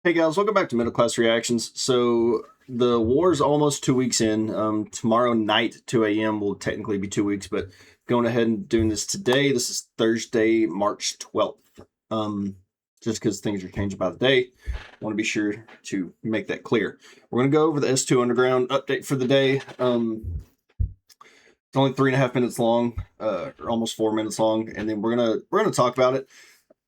Hey guys, welcome back to Middle Class Reactions. So the war's almost 2 weeks in. Tomorrow night, 2 a.m. will technically be 2 weeks, but going ahead and doing this today. This is Thursday, March 12th. Just because things are changing by the day, I want to be sure to make that clear. We're gonna go over the S2 Underground update for the day. It's only 3.5 minutes long, or almost 4 minutes long, and then we're gonna talk about it.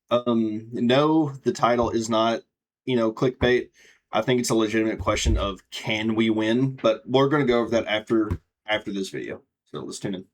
No, the title is not, clickbait. I think it's a legitimate question of can we win, but we're going to go over that after this video. So let's tune in.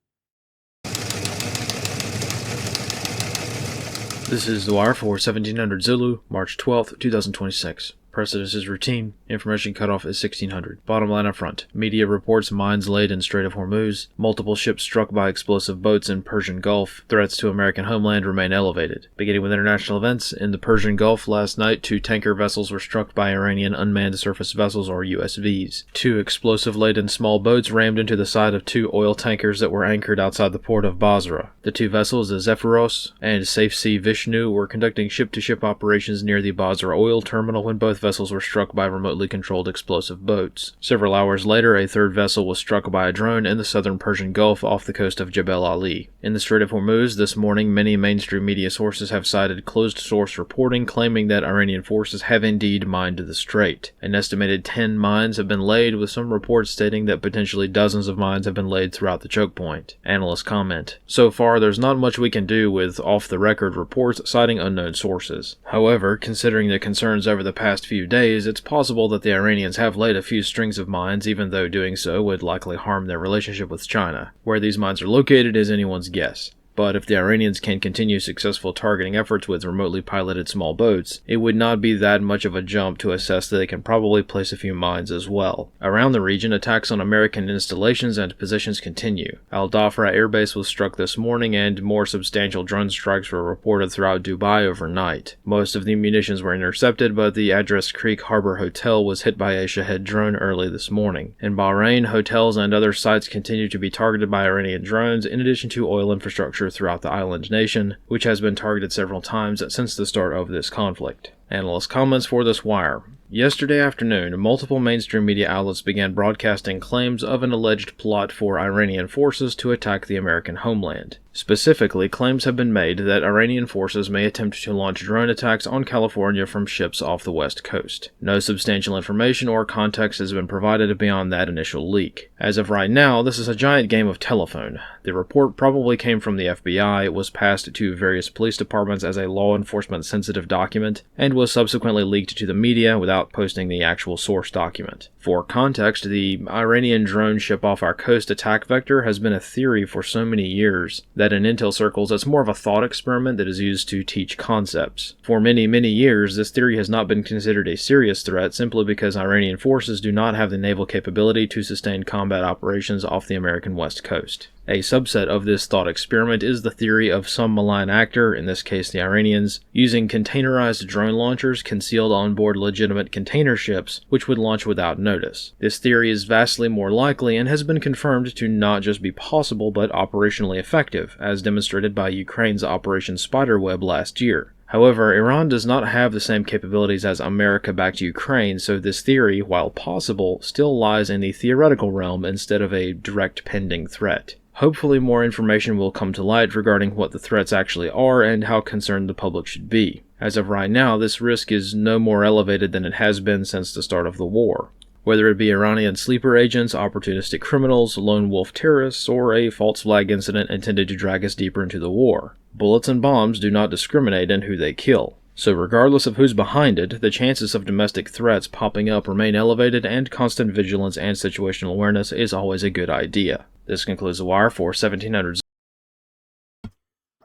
This is The Wire for 1700 Zulu, March 12th, 2026. Precedence is routine. Information cutoff is 1600. Bottom line up front. Media reports mines laid in Strait of Hormuz. Multiple ships struck by explosive boats in Persian Gulf. Threats to American homeland remain elevated. Beginning with international events, in the Persian Gulf last night, 2 tanker vessels were struck by Iranian unmanned surface vessels, or USVs. 2 explosive-laden small boats rammed into the side of 2 oil tankers that were anchored outside the port of Basra. The 2 vessels, the Zephyros and Safe Sea Vishnu, were conducting ship-to-ship operations near the Basra oil terminal when both vessels were struck by remotely controlled explosive boats. Several hours later, a 3rd vessel was struck by a drone in the southern Persian Gulf off the coast of Jebel Ali. In the Strait of Hormuz this morning, many mainstream media sources have cited closed-source reporting claiming that Iranian forces have indeed mined the strait. An estimated 10 mines have been laid, with some reports stating that potentially dozens of mines have been laid throughout the choke point. Analysts comment, "So far, there's not much we can do with off-the-record reports citing unknown sources. However, considering the concerns over the past few days, it's possible that the Iranians have laid a few strings of mines, even though doing so would likely harm their relationship with China. Where these mines are located is anyone's guess. But if the Iranians can continue successful targeting efforts with remotely piloted small boats, it would not be that much of a jump to assess that they can probably place a few mines as well." Around the region, attacks on American installations and positions continue. Al Dhafra Air Base was struck this morning, and more substantial drone strikes were reported throughout Dubai overnight. Most of the munitions were intercepted, but the Address Creek Harbor Hotel was hit by a Shahed drone early this morning. In Bahrain, hotels and other sites continue to be targeted by Iranian drones, in addition to oil infrastructure throughout the island nation, which has been targeted several times since the start of this conflict. Analyst comments for this wire. Yesterday afternoon, multiple mainstream media outlets began broadcasting claims of an alleged plot for Iranian forces to attack the American homeland. Specifically, claims have been made that Iranian forces may attempt to launch drone attacks on California from ships off the west coast. No substantial information or context has been provided beyond that initial leak. As of right now, this is a giant game of telephone. The report probably came from the FBI, was passed to various police departments as a law enforcement sensitive document, and was subsequently leaked to the media without posting the actual source document. For context, the Iranian drone ship off our coast attack vector has been a theory for so many years that in intel circles it's more of a thought experiment that is used to teach concepts. For many, many years, this theory has not been considered a serious threat simply because Iranian forces do not have the naval capability to sustain combat operations off the American west coast. A subset of this thought experiment is the theory of some malign actor, in this case the Iranians, using containerized drone launchers concealed on board legitimate container ships, which would launch without notice. This theory is vastly more likely and has been confirmed to not just be possible but operationally effective, as demonstrated by Ukraine's Operation Spiderweb last year. However, Iran does not have the same capabilities as America-backed Ukraine, so this theory, while possible, still lies in the theoretical realm instead of a direct pending threat. Hopefully more information will come to light regarding what the threats actually are and how concerned the public should be. As of right now, this risk is no more elevated than it has been since the start of the war. Whether it be Iranian sleeper agents, opportunistic criminals, lone wolf terrorists, or a false flag incident intended to drag us deeper into the war, bullets and bombs do not discriminate in who they kill. So regardless of who's behind it, the chances of domestic threats popping up remain elevated, and constant vigilance and situational awareness is always a good idea. This concludes The Wire for 1700.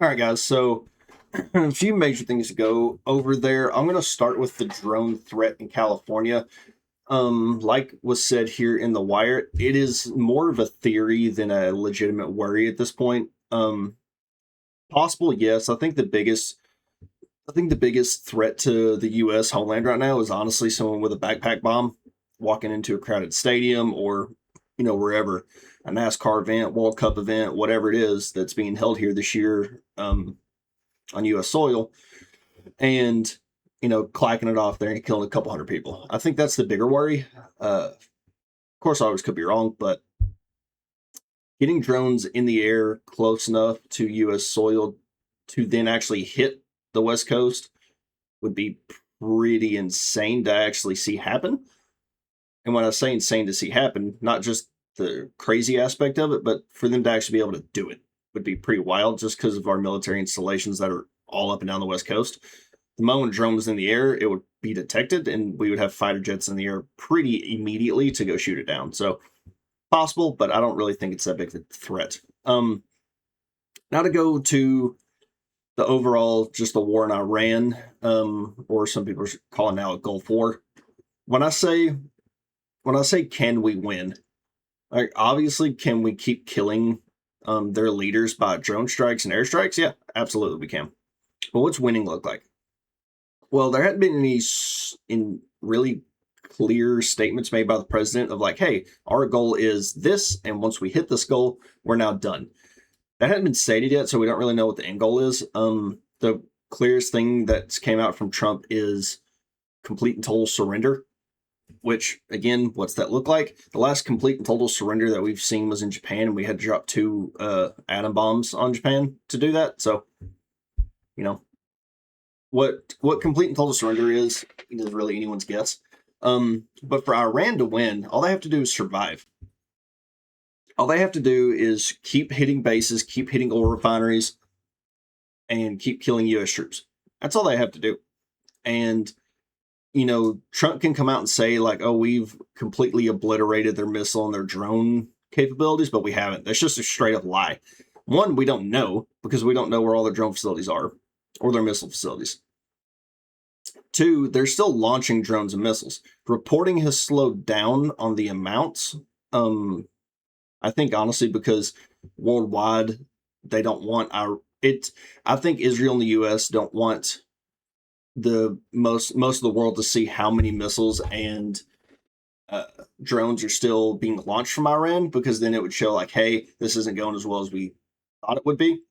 Alright guys, so a few major things to go over there. I'm going to start with the drone threat in California. Like was said here in The Wire, it is more of a theory than a legitimate worry at this point. Possible, yes. I think the biggest threat to the U.S. homeland right now is honestly someone with a backpack bomb walking into a crowded stadium or, wherever, a NASCAR event, World Cup event, whatever it is that's being held here this year on U.S. soil. And clacking it off there and killing a couple hundred people. I think that's the bigger worry. Of course, I always could be wrong, but getting drones in the air close enough to U.S. soil to then actually hit the West Coast would be pretty insane to actually see happen. And when I say insane to see happen, not just the crazy aspect of it, but for them to actually be able to do it would be pretty wild just because of our military installations that are all up and down the West Coast. The moment a drone was in the air, it would be detected and we would have fighter jets in the air pretty immediately to go shoot it down. So possible, but I don't really think it's that big of a threat. Now to go to the overall, just the war in Iran, or some people are calling now a Gulf War. When I say can we win, like obviously can we keep killing their leaders by drone strikes and airstrikes? Yeah, absolutely we can. But what's winning look like? Well, there hadn't been any in really clear statements made by the president of like, hey, our goal is this, and once we hit this goal, we're now done. That hadn't been stated yet, so we don't really know what the end goal is. The clearest thing that came out from Trump is complete and total surrender, which, again, what's that look like? The last complete and total surrender that we've seen was in Japan, and we had to drop 2 atom bombs on Japan to do that. So, what complete and total surrender is really anyone's guess. But for Iran to win, all they have to do is survive. All they have to do is keep hitting bases, keep hitting oil refineries, and keep killing U.S. troops. That's all they have to do. And, Trump can come out and say, like, oh, we've completely obliterated their missile and their drone capabilities, but we haven't. That's just a straight up lie. One, we don't know, because we don't know where all their drone facilities are, or their missile facilities. 2, they're still launching drones and missiles. Reporting has slowed down on the amounts. I think honestly because worldwide they don't want I think Israel and the US don't want the most of the world to see how many missiles and drones are still being launched from Iran, because then it would show like, hey, this isn't going as well as we thought it would be.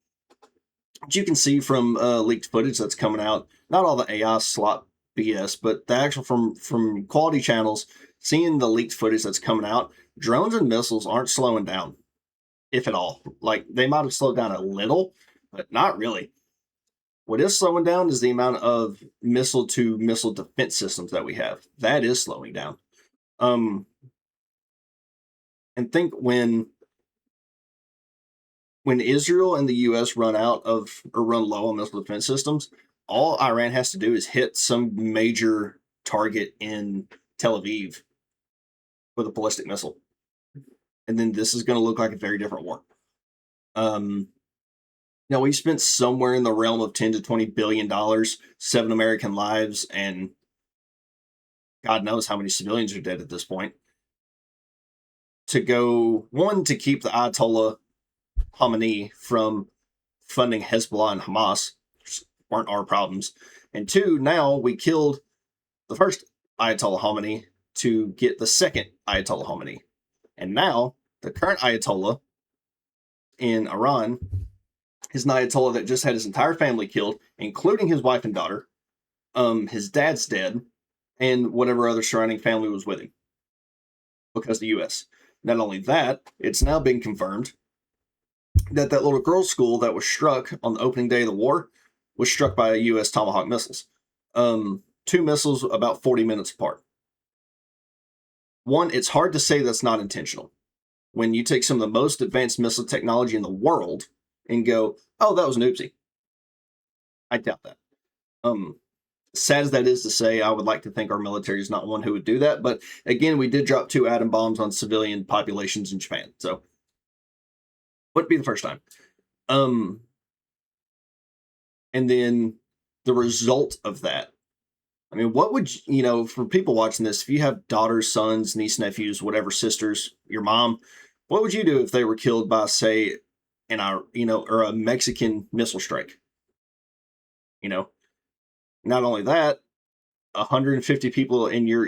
But you can see from leaked footage that's coming out, not all the AI slot BS, but the actual from quality channels, seeing the leaked footage that's coming out, drones and missiles aren't slowing down, if at all. Like, they might have slowed down a little, but not really. What is slowing down is the amount of missile-to-missile defense systems that we have. That is slowing down. And think when Israel and the U.S. run low on missile defense systems, all Iran has to do is hit some major target in Tel Aviv with a ballistic missile. And then this is going to look like a very different war. Now, we spent somewhere in the realm of $10 to $20 billion, 7 American lives, and God knows how many civilians are dead at this point. To keep the Ayatollah Khamenei from funding Hezbollah and Hamas, which weren't our problems. And 2, now we killed the first Ayatollah Khamenei to get the second Ayatollah Khamenei. And now, the current Ayatollah in Iran is an Ayatollah that just had his entire family killed, including his wife and daughter. His dad's dead, and whatever other surrounding family was with him, because the U.S. Not only that, it's now been confirmed that little girls' school that was struck on the opening day of the war was struck by U.S. Tomahawk missiles. 2 missiles about 40 minutes apart. One, it's hard to say that's not intentional. When you take some of the most advanced missile technology in the world and go, oh, that was an oopsie. I doubt that. Sad as that is to say, I would like to think our military is not one who would do that. But again, we did drop 2 atom bombs on civilian populations in Japan. So, wouldn't be the first time. And then the result of that. I mean, what would, for people watching this, if you have daughters, sons, nieces, nephews, whatever, sisters, your mom, what would you do if they were killed by, say, or a Mexican missile strike? Not only that, 150 people in your,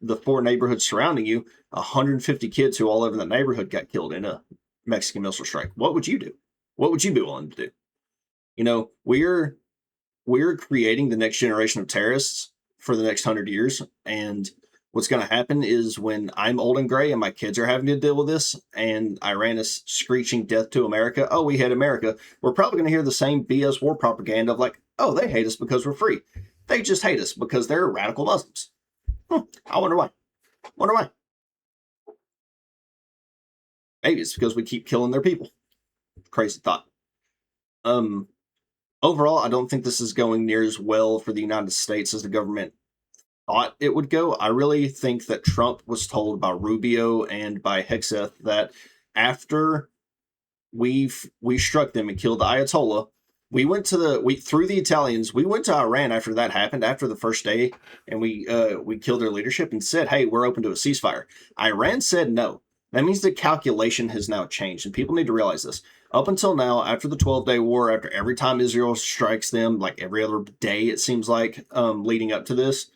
the 4 neighborhoods surrounding you, 150 kids who all live in that neighborhood got killed in a Mexican missile strike. What would you do? What would you be willing to do? we're creating the next generation of terrorists for the next 100 years. And what's going to happen is when I'm old and gray and my kids are having to deal with this and Iran is screeching death to America, oh, we hate America, we're probably going to hear the same BS war propaganda of like, oh, they hate us because we're free. They just hate us because they're radical Muslims. I wonder why. Wonder why. Maybe it's because we keep killing their people. Crazy thought. Overall, I don't think this is going near as well for the United States as the government thought it would go. I really think that Trump was told by Rubio and by Hegseth that after we struck them and killed the Ayatollah, we through the Italians, we went to Iran after that happened, after the first day, and we killed their leadership and said, hey, we're open to a ceasefire. Iran said no. That means the calculation has now changed, and people need to realize this. Up until now, after the 12-day war, after every time Israel strikes them, like every other day, it seems like, leading up to this,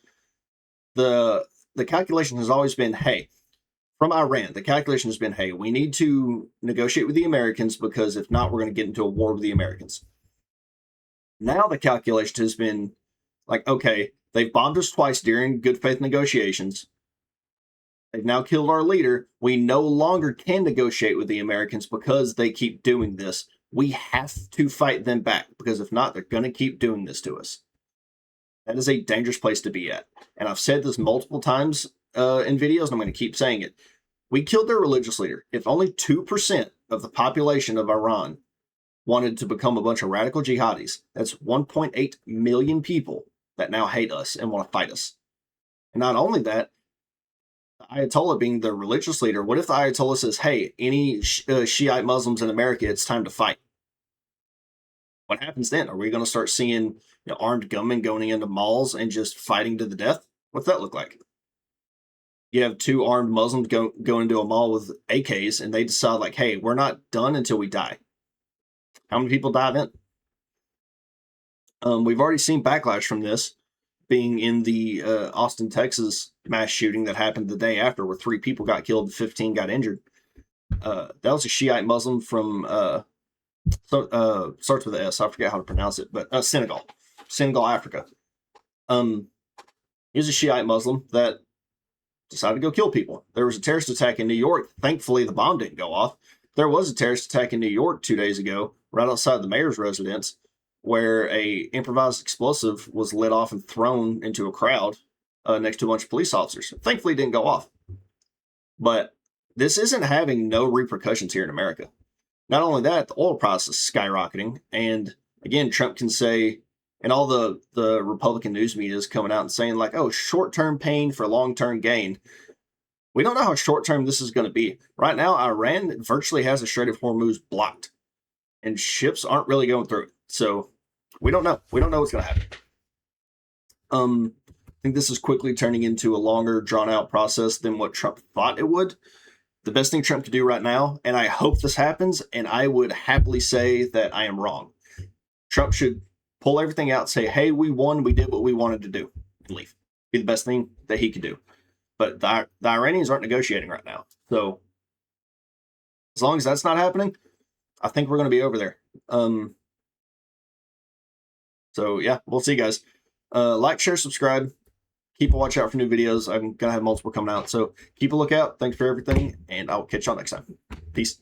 the calculation has always been, hey, from Iran, the calculation has been, hey, we need to negotiate with the Americans because if not, we're going to get into a war with the Americans. Now the calculation has been like, okay, they've bombed us twice during good faith negotiations. They've now killed our leader. We no longer can negotiate with the Americans because they keep doing this. We have to fight them back because if not, they're going to keep doing this to us. That is a dangerous place to be at. And I've said this multiple times in videos, and I'm going to keep saying it. We killed their religious leader. If only 2% of the population of Iran wanted to become a bunch of radical jihadis, that's 1.8 million people that now hate us and want to fight us. And not only that, the Ayatollah being the religious leader, what if the Ayatollah says, hey, any Shiite Muslims in America, it's time to fight? What happens then? Are we going to start seeing armed gunmen going into malls and just fighting to the death? What's that look like? You have two armed Muslims go into a mall with AKs and they decide like, hey, we're not done until we die. How many people die then? We've already seen backlash from this, being in the Austin, Texas mass shooting that happened the day after where 3 people got killed and 15 got injured. That was a Shiite Muslim from, starts with an S, I forget how to pronounce it, but Senegal, Africa. He's a Shiite Muslim that decided to go kill people. There was a terrorist attack in New York. Thankfully, the bomb didn't go off. There was a terrorist attack in New York 2 days ago, right outside the mayor's residence, where a improvised explosive was lit off and thrown into a crowd next to a bunch of police officers. Thankfully, it didn't go off. But this isn't having no repercussions here in America. Not only that, the oil price is skyrocketing. And again, Trump can say, and all the Republican news media is coming out and saying like, oh, short-term pain for long-term gain. We don't know how short-term this is going to be. Right now, Iran virtually has the Strait of Hormuz blocked. And ships aren't really going through it. So we don't know. We don't know what's going to happen. I think this is quickly turning into a longer, drawn-out process than what Trump thought it would. The best thing Trump could do right now, and I hope this happens, and I would happily say that I am wrong. Trump should pull everything out and say, hey, we won, we did what we wanted to do, and leave. Be the best thing that he could do. But the Iranians aren't negotiating right now. So as long as that's not happening, I think we're going to be over there. So yeah, we'll see, guys. Like, share, subscribe. Keep a watch out for new videos. I'm going to have multiple coming out. So keep a lookout. Thanks for everything, and I'll catch y'all next time. Peace.